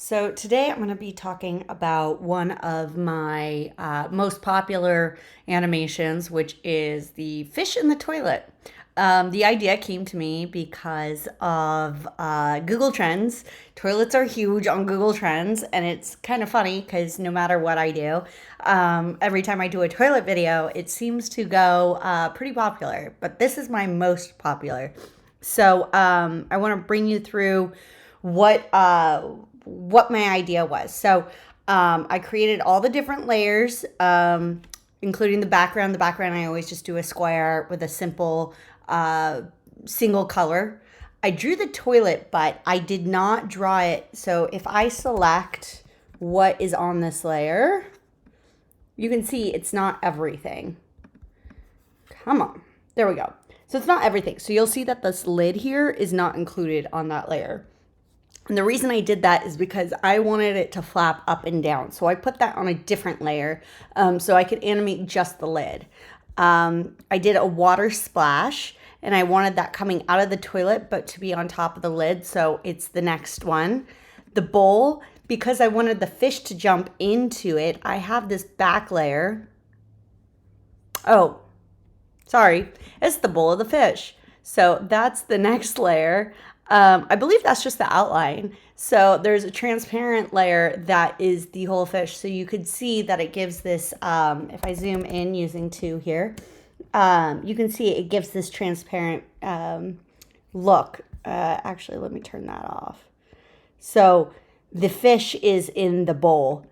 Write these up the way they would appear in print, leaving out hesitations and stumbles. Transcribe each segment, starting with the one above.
So today I'm going to be talking about one of my most popular animations, which is the fish in the toilet. The idea came to me because of Google Trends. Toilets are huge on Google Trends, and it's kind of funny because no matter what I do, every time I do a toilet video, it seems to go pretty popular. But this is my most popular. So I want to bring you through what what my idea was. So I created all the different layers, including the background. The background I always just do a square with a simple single color. I drew the toilet, but I did not draw it. So if I select what is on this layer, you can see it's not everything. Come on. There we go. So it's not everything. So you'll see that this lid here is not included on that layer. And the reason I did that is because I wanted it to flap up and down. So I put that on a different layer so I could animate just the lid. I did a water splash and I wanted that coming out of the toilet but to be on top of the lid. So it's the next one. The bowl, because I wanted the fish to jump into it, I have this back layer. Oh, sorry. It's the bowl of the fish. So that's the next layer. I believe that's just the outline. So there's a transparent layer that is the whole fish. So you could see that it gives this, if I zoom in using 2 here, you can see it gives this transparent look. Actually, let me turn that off. So the fish is in the bowl.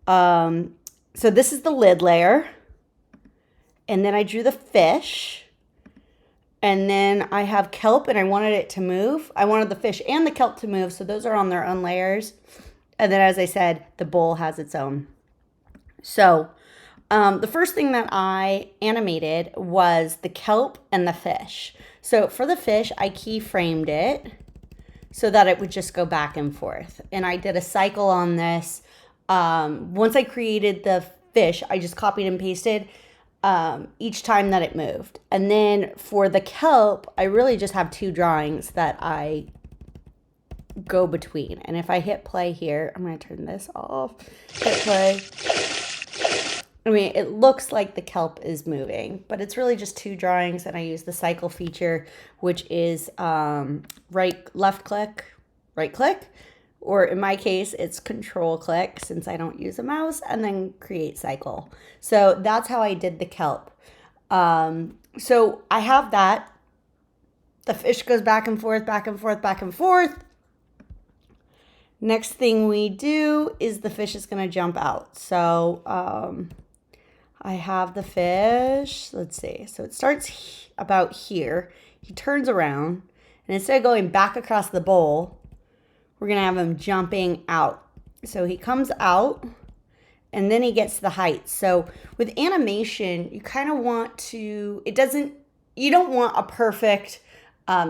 So this is the lid layer. And then I drew the fish. And then I have kelp and I wanted it to move. I wanted the fish and the kelp to move. So those are on their own layers. And then as I said, the bowl has its own. So the first thing that I animated was the kelp and the fish. So for the fish, I keyframed it so that it would just go back and forth. And I did a cycle on this. Once I created the fish, I just copied and pasted each time that it moved. And then for the kelp, I really just have 2 drawings that I go between. And if I hit play here, I'm going to turn this off, hit play. I mean, it looks like the kelp is moving, but it's really just 2 drawings. And I use the cycle feature, which is left click, right click. Or in my case, it's control click since I don't use a mouse, and then create cycle. So that's how I did the kelp. So I have that. The fish goes back and forth, back and forth, back and forth. Next thing we do is the fish is going to jump out. So I have the fish. Let's see. So it starts about here. He turns around, and instead of going back across the bowl, we're going to have him jumping out. So he comes out and then he gets to the height. So with animation, you kind of want to, you don't want a perfect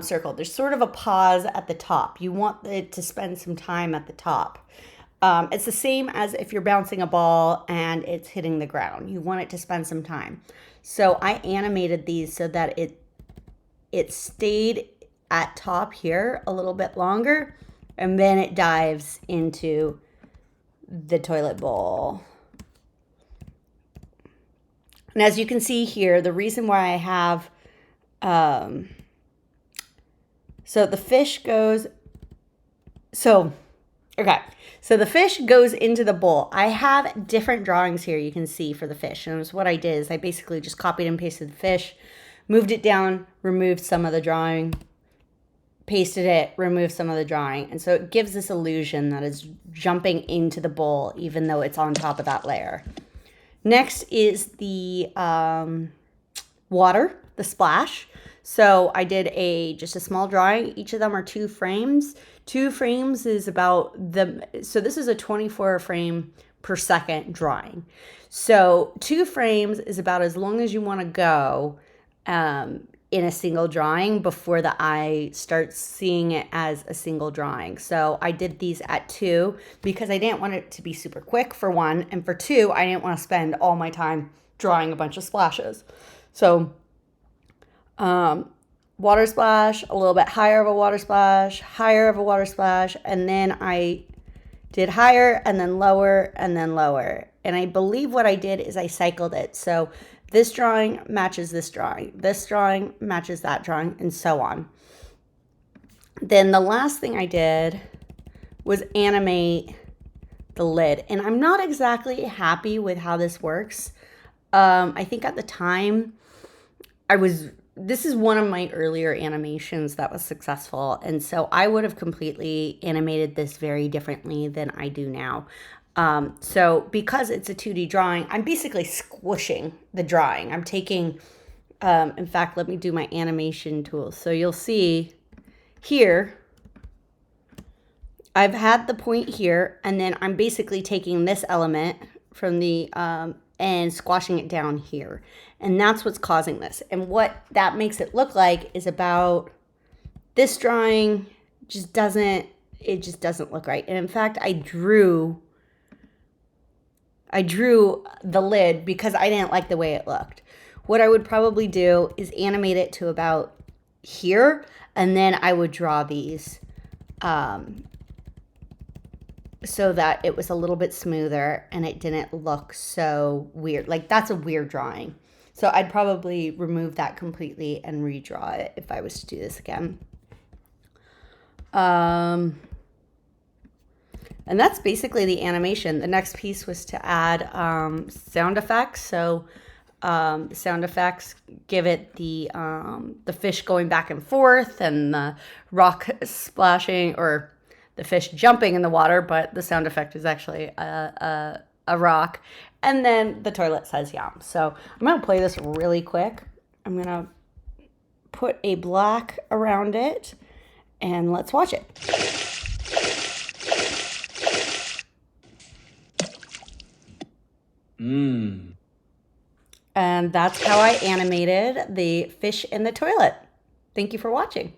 circle. There's sort of a pause at the top. You want it to spend some time at the top. It's the same as if you're bouncing a ball and it's hitting the ground. You want it to spend some time. So I animated these so that it stayed at top here a little bit longer. And then it dives into the toilet bowl. And as you can see here, the reason why I have, so the fish goes, so the fish goes into the bowl. I have different drawings here you can see for the fish. And what I did is I basically just copied and pasted the fish, moved it down, removed some of the drawing, pasted it, removed some of the drawing. And so it gives this illusion that it's jumping into the bowl, even though it's on top of that layer. Next is the water, the splash. So I did just a small drawing. Each of them are 2 frames. 2 frames is about so this is a 24 frame per second drawing. So 2 frames is about as long as you want to go in a single drawing before the eye starts seeing it as a single drawing. So I did these at 2 because I didn't want it to be super quick for 1. And for 2, I didn't want to spend all my time drawing a bunch of splashes. So water splash, a little bit higher of a water splash, higher of a water splash. And then I did higher and then lower and then lower. And I believe what I did is I cycled it. So this drawing matches this drawing matches that drawing, and so on. Then the last thing I did was animate the lid. And I'm not exactly happy with how this works. I think at the time this is one of my earlier animations that was successful. And so I would have completely animated this very differently than I do now. So because it's a 2D drawing, I'm basically squishing the drawing. I'm taking, in fact, let me do my animation tool. So you'll see here, I've had the point here, and then I'm basically taking this element from the, and squashing it down here. And that's what's causing this. And what that makes it look like is about this drawing just doesn't look right. And in fact, I drew the lid because I didn't like the way it looked. What I would probably do is animate it to about here, and then I would draw these so that it was a little bit smoother and it didn't look so weird. Like, that's a weird drawing. So I'd probably remove that completely and redraw it if I was to do this again. And that's basically the animation. The next piece was to add sound effects. So sound effects give it the fish going back and forth and the rock splashing, or the fish jumping in the water, but the sound effect is actually a rock. And then the toilet says yum. So I'm going to play this really quick. I'm going to put a black around it, and let's watch it. And that's how I animated the fish in the toilet. Thank you for watching.